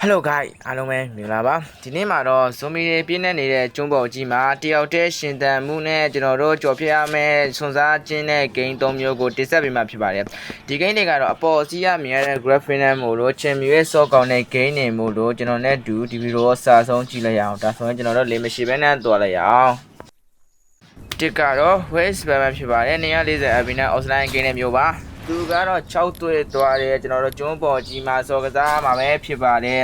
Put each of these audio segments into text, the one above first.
Hello guys အားလုံးပဲမင်္ဂလာပါဒီနေ့မှာတော့ zombie တွေပြင်းနေတဲ့ကျွန်းပေါ်ကြီးမှာတယောက်တည်းရှင်သန်မှုနဲ့ကျွန်တော်တို့ကြော်ပြရမယ်စွန်စားခြင်းတဲ့ game 3မျိုးကိုတင်ဆက်ပေးမှာဖြစ်ပါတယ်ဒီ game တွေကတော့အပေါ်စီးရမြင်ရတဲ့ graphic နဲ့မို့လို့ချင်မြူရဲ့ soft ကောင်းတဲ့ game တွေမို့လို့ကျွန်တော်နဲ့ဒီဗီဒီယိုကိုစာဆုံးကြည့်လိုက်ရအောင်ဒါဆိုရင်ကျွန်တော်တို့လေးမရှိဘဲနဲ့တွားလိုက်ရအောင်တစ်ကတော့ West Batman ဖြစ်ပါတယ်240 AB နဲ့ offline game တွေမျိုးပါသူကတော့6တွေ့သွားတယ်ကျွန်တော်တို့ကျွန်းပေါ်ကြီးမှာစော်ကစားမှာပဲဖြစ်ပါတယ်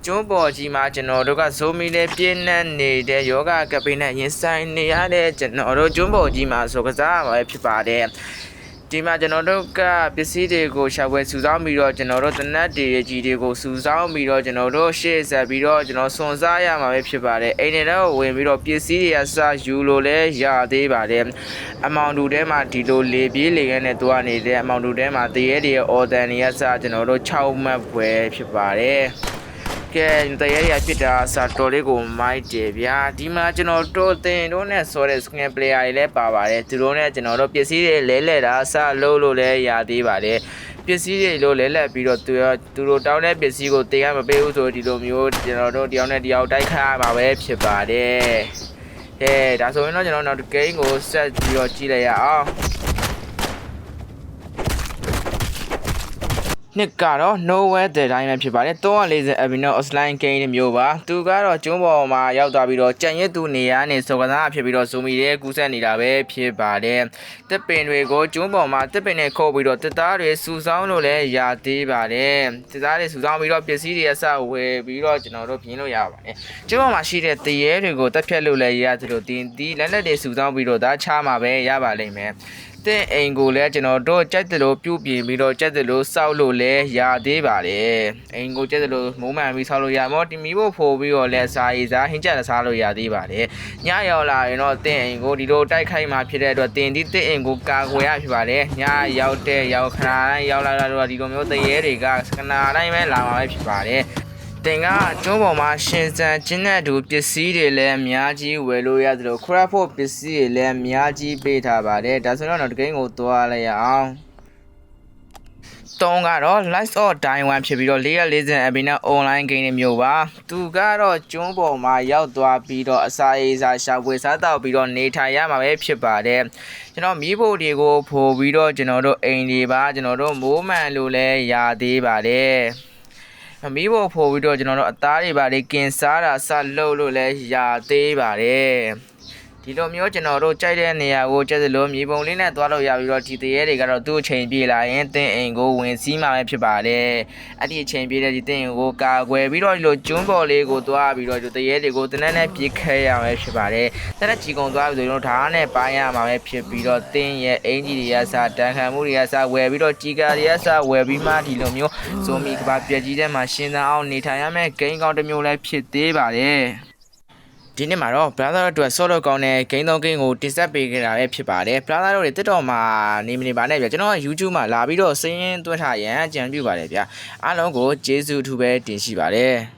ကျွန်းပေါ်ကြီးမှာကျွန်တော်တို့ကဇိုမီလေးပြင်းနေတဲ့ယောဂကပိနဲ့ရင်ဆိုင်နေရတဲ့ကျွန်တော်တို့ကျွန်းပေါ်ကြီးမှာစော်ကစားမှာပဲဖြစ်ပါတယ်ဒီမှာကျွန်တော်တို့ကပစ္စည်းတွေကိုရှာဖွေစုဆောင်းပြီးတော့ကျွန်တော်တို့တနတ်တွေကြီးတွေကိုစုဆောင်းပြီးတော့ကျွန်တော်တို့ရှေ့ဆက်ပြီးတော့ကျွန်တော်စွန်စားရမှာပဲဖြစ်ပါတယ်အိမ်ထဲတော့ဝင်ပြီးတော့ပစ္စည်းတွေအစားယူလို့လဲရသေးပါတယ်အမောင်တူထဲမှာဒီလိုလေပြေးလေရဲနဲ့တွားနေတဲ့အမောင်တူထဲမှာတရေတွေအော်တန်တွေအစားကျွန်တော်တို့6မှတ်ပွဲဖြစ်ပါတယ်ကဲတရေရဖြစ်တာစာတော်လေးကိုမိုက်တယ်ဗျာဒီမှာကျွန်တော်တို့တင်တို့နဲ့ဆိုတဲ့ screen player တွေလည်းပါပါတယ်သူတို့နဲ့ကျွန်တော်တို့ပစ္စည်းတွေလဲလှဲတာအစားလုံးလို့လည်းရသေးပါတယ်ပစ္စည်းတွေလို့လဲလှက်ပြီးတော့သူတို့တောင်းတဲ့ပစ္စည်းကိုတင်ရမပေးဘူးဆိုဒီလိုမျိုးကျွန်တော်တို့တယောက်နဲ့တယောက်တိုက်ခါမှာပဲဖြစ်ပါတယ်ကဲဒါဆိုရင်တော့ကျွန်တော်နောက် game ကိုဆက်ပြီးတော့ကြည့်လိုက်ရအောင်နှစ်ကတော့ nowhere တဲ့တိုင်းပဲဖြစ်ပါတယ်340 abino offline game မျိုးပါသူကတော့ကျွန်းပေါ်မှာရောက်သွားပြီးတော့ကြံရစ်သူနေရာနဲ့စော်ကစားဖြစ်ပြီးတော့ zombie တွေကူးဆက်နေတာပဲဖြစ်ပါတယ်တစ်ပင်တွေကိုကျွန်းပေါ်မှာတစ်ပင်နဲ့ခုတ်ပြီးတော့တစ်သားတွေစုဆောင်းလို့လည်းရသေးပါတယ်တစ်သားတွေစုဆောင်းပြီးတော့ပစ္စည်းတွေအစဝယ်ပြီးတော့ကျွန်တော်တို့ပြင်လို့ရပါတယ်ကျွန်းပေါ်မှာရှိတဲ့တရေတွေကိုတက်ဖြတ်လို့လည်းရသလိုတင်ဒီလက်လက်တွေစုဆောင်းပြီးတော့ဒါချမှာပဲရပါလိမ့်မယ်တဲ့အိမ်ကိုလည်းကျွန်တော်တို့ကြိုက်တယ်လို့ပြုပြင်ပြီးတော့ကြိုက်တယ်လို့စောက်လို့လည်းရသေးပါတယ်အိမ်ကိုကြိုက်တယ်လို့မိုးမှန်ပြီးစောက်လို့ရမောတီမီဖို့ဖိုးပြီးတော့လည်းစားရည်စားဟင်းကြက်စားလို့ရသေးပါတယ်ညရောက်လာရင်တော့တဲ့အိမ်ကိုဒီလိုတိုက်ခိုက်မှဖြစ်တဲ့အတွက်တင်ဒီတဲ့အိမ်ကိုကာကွယ်ရဖြစ်ပါတယ်ညရောက်တဲ့ရောက်ခဏတိုင်းရောက်လာတော့ဒီလိုမျိုးတရေတွေကခဏတိုင်းပဲလာမှာပဲဖြစ်ပါတယ်တင်ကကျွန်းပေါ်မှာရှင်စံကျင်းတဲ့သူပစ္စည်းတွေလည်းအများကြီးဝယ်လို့ရသလိုခရဖို့ပစ္စည်းတွေလည်းအများကြီးပေးထားပါတယ်ဒါဆိုတော့ဒီကိန်းကိုသွားလိုက်ရအောင်3ကတော့ Lights of Taiwan ဖြစ်ပြီးတော့440 MB နဲ့ online game တွေမျိုးပါသူကတော့ကျွန်းပေါ်မှာရောက်သွားပြီးတော့အစာရေးစာရှာဖွေစားတောက်ပြီးတော့နေထိုင်ရမှာပဲဖြစ်ပါတယ်ကျွန်တော်မီးဖို့တွေကိုဖိုးပြီးတော့ကျွန်တော်တို့အိမ်တွေပါကျွန်တော်တို့မိုးမှန်လို့လည်းရသေးပါတယ်မီးဖို့ဖိုးပြီးတော့ကျွန်တော်တို့အသားတွေပါလေကင်စားတာစလှုပ်လို့လည်းရသေးပါတယ်ဒီလိုမျိုးကျွန်တော်တို့ကြိုက်တဲ့နေရာကိုကျက်စလို့မြေပုံလေးနဲ့သွားလို့ရပြီးတော့ဒီတရေတွေကတော့သူ့အချိန်ပြေးလာရင်တင်းအိမ်ကိုဝင်စီးမှာပဲဖြစ်ပါတယ်အဲ့ဒီအချိန်ပြေးတဲ့ဒီတင်းအိမ်ကိုကာကွယ်ပြီးတော့ဒီလိုကျွန်းပေါ်လေးကိုသွားပြီးတော့ဒီတရေတွေကိုတနက်နဲ့ပြေးခဲရမှာဖြစ်ပါတယ်တနက်ကြီးကုံသွားပြီးတော့ဓာတ်နဲ့ပိုင်းရမှာပဲဖြစ်ပြီးတော့တင်းရဲ့အင်ဂျီတွေကစားတန်ခံမှုတွေကစားဝယ်ပြီးတော့ကြီးကာတွေကစားဝယ်ပြီးမှဒီလိုမျိုးဇိုမီကဘာပြက်ကြီးတဲ့မှာရှင်းသန်အောင်နေထိုင်ရမယ့်ဂိမ်းကောင်းတစ်မျိုးလည်းဖြစ်သေးပါတယ်ဒီနေ့မှာတော့ brother တို့အတွက် solo ကောင်းတဲ့ game 3 game ကိုတင်ဆက်ပေးခဲ့တာပဲဖြစ်ပါတယ် brother တို့တွေ TikTok မှာနေမနေပါနဲ့ဗျကျွန်တော်က YouTube မှာလာပြီးတော့စင်းသွင်းထားရန်အကြံပြုပါတယ်ဗျအားလုံးကိုကျေးဇူးအထူးပဲတင်ရှိပါတယ်